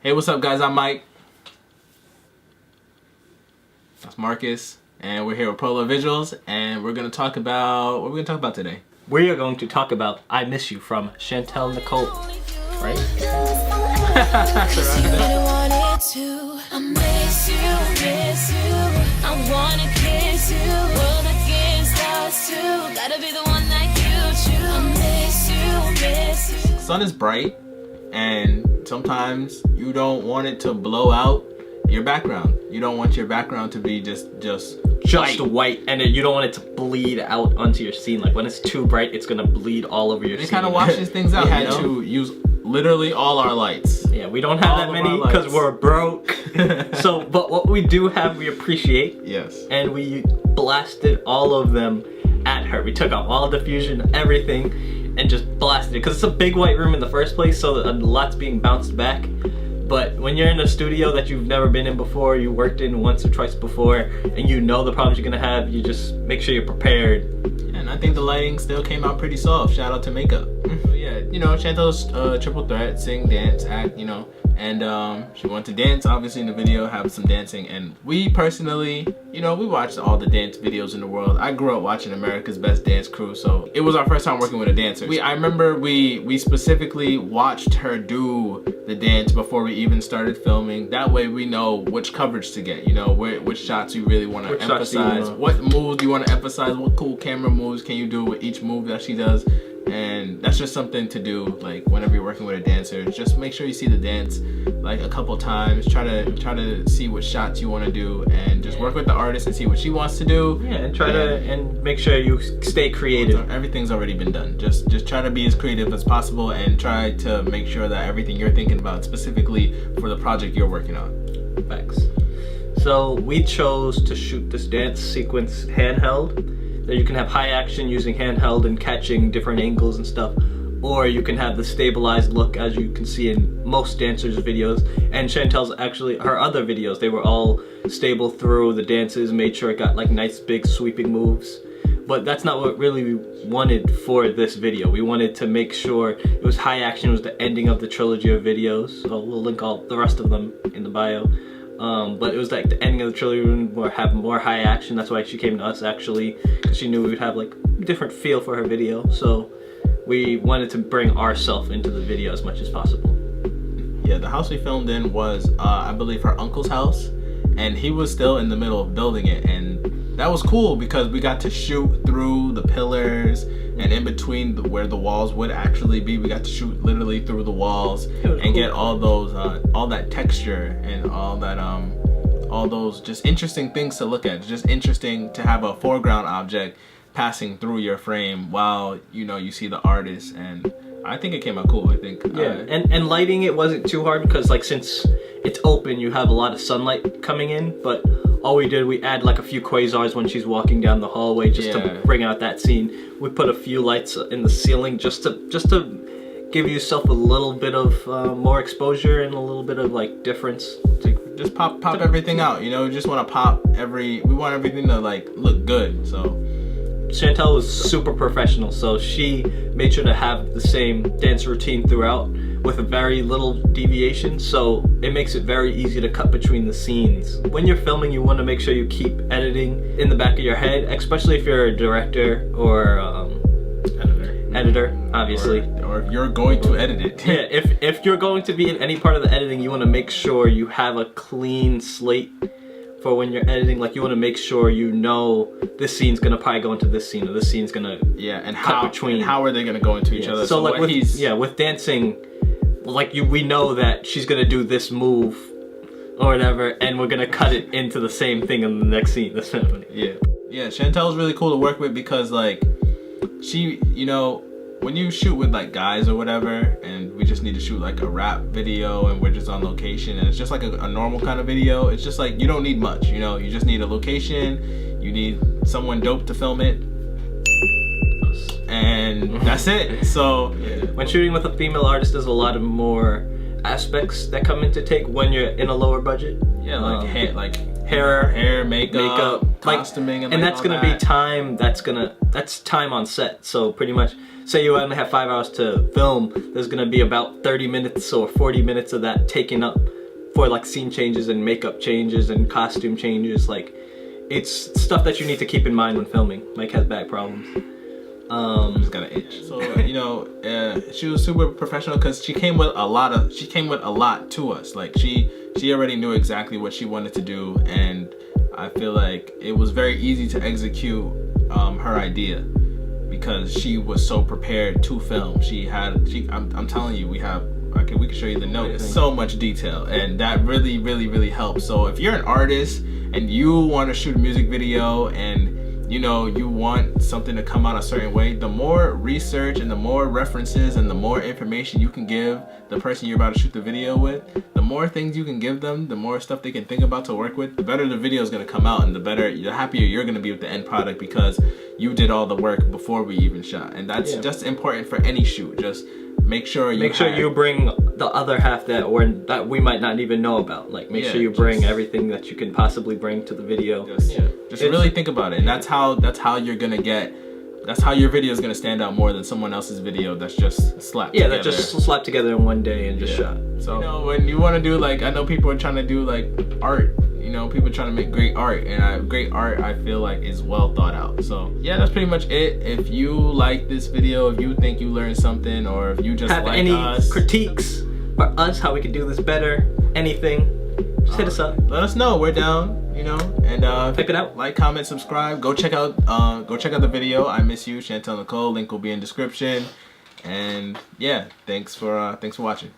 Hey, what's up, guys? I'm Mike. That's Marcus, and we're here with Prolovevisuals, and we're gonna talk about what we're gonna talk about today. We are going to talk about "I Miss You" from Chantel Nicole, right? Sun is bright, and sometimes you don't want it to blow out your background. You don't want your background to be just white, and you don't want it to bleed out onto your scene. Like when it's too bright, it's gonna bleed all over your scene. It kind of washes things out. We had to use literally all our lights. Yeah, we don't have that many because we're broke. So, but what we do have, we appreciate. Yes. And we blasted all of them at her. We took out all the diffusion, everything, and just blasted it because it's a big white room in the first place, so a lot's being bounced back. But when you're in a studio that you've never been in before, you worked in once or twice before, and you know the problems you're gonna have, you just make sure you're prepared. And I think the lighting still came out pretty soft. Shout out to makeup. Yeah, you know, Chantel's triple threat: sing, dance, act. You know, and she wanted to dance, obviously, in the video, have some dancing. And we personally, you know, we watched all the dance videos in the world. I grew up watching America's Best Dance Crew, so it was our first time working with a dancer. I remember we specifically watched her do the dance before we even started filming. That way we know which coverage to get, you know, which shots you really want to emphasize, what moves you want to emphasize, what cool camera moves can you do with each move that she does. And that's just something to do, like whenever you're working with a dancer. Just make sure you see the dance like a couple times. Try to see what shots you want to do, and just work with the artist and see what she wants to do. Yeah, and try to make sure you stay creative. Everything's already been done. Just try to be as creative as possible, and try to make sure that everything you're thinking about specifically for the project you're working on. Facts. So we chose to shoot this dance sequence handheld. That you can have high action using handheld and catching different angles and stuff, or you can have the stabilized look as you can see in most dancers' videos. And Chantel's actually, her other videos, they were all stable through the dances, made sure it got like nice big sweeping moves. But that's not what really we wanted for this video. We wanted to make sure it was high action. It was the ending of the trilogy of videos, so we'll link all the rest of them in the bio. But it was like the ending of the trilogy would have more high action. That's why she came to us, actually, because she knew we would have like a different feel for her video. So we wanted to bring ourselves into the video as much as possible. Yeah, the house we filmed in was I believe her uncle's house, and he was still in the middle of building it, and that was cool because we got to shoot through the pillars and in between where the walls would actually be. We got to shoot literally through the walls and get all those all that texture and all those just interesting things to look at. It's just interesting to have a foreground object passing through your frame while you see the artist, and I think it came out cool. I think and lighting it wasn't too hard because like since it's open you have a lot of sunlight coming in, but all we did, we add like a few quasars when she's walking down the hallway just to bring out that scene. We put a few lights in the ceiling just to give yourself a little bit of more exposure and a little bit of like difference. To just pop everything out, you know. We just want to pop we want everything to like look good. So Chantel was super professional, so she made sure to have the same dance routine throughout with a very little deviation, so it makes it very easy to cut between the scenes. When you're filming, you want to make sure you keep editing in the back of your head, especially if you're a director or editor, obviously. Or if you're going to edit it. Yeah, if you're going to be in any part of the editing, you want to make sure you have a clean slate for when you're editing. Like you want to make sure you know this scene's gonna probably go into this scene, or this scene's gonna and how are they gonna go into each other. So like with dancing, like we know that she's gonna do this move or whatever, and we're gonna cut it into the same thing in the next scene. That's funny. Yeah, Chantel's really cool to work with because like she, when you shoot with like guys or whatever, and we just need to shoot like a rap video and we're just on location and it's just like a normal kind of video, it's just like you don't need much, you just need a location, you need someone dope to film it, and that's it. So when shooting with a female artist, there's a lot of more aspects that come into take when you're in a lower budget. Yeah, like hair, makeup, costuming, and that's gonna be time. That's time on set. So pretty much, say you only have 5 hours to film, there's gonna be about 30 minutes or 40 minutes of that taken up for like scene changes and makeup changes and costume changes. Like, it's stuff that you need to keep in mind when filming. Mike has back problems. Just got an itch. So you know, she was super professional because she came with a lot to us. Like she already knew exactly what she wanted to do, and I feel like it was very easy to execute her idea because she was so prepared to film. I'm telling you, we can show you the notes. So much detail, and that really helps. So if you're an artist and you want to shoot a music video and you know you want something to come out a certain way, the more research and the more references and the more information you can give the person you're about to shoot the video with, the more things you can give them, the more stuff they can think about to work with, the better the video is going to come out, and the happier you're going to be with the end product because you did all the work before we even shot. And that's just important for any shoot. Just make sure you bring the other half that we might not even know about. Like, make sure you bring everything that you can possibly bring to the video. Just really think about it, and that's how you're gonna get. That's how your video is gonna stand out more than someone else's video that's just slapped together. That just slapped together in one day and just shot. So you know, when you want to do, like, I know people are trying to do like art. You know, people are trying to make great art, and great art I feel like is well thought out. So yeah, that's pretty much it. If you like this video, if you think you learned something, or if you just have like any us, critiques for us, how we can do this better, anything, just hit us up. Let us know. We're down. You know, and check it out. Like, comment, subscribe. Go check out the video. I Miss You, Chantel, Nicole. Link will be in description. And yeah, thanks for watching.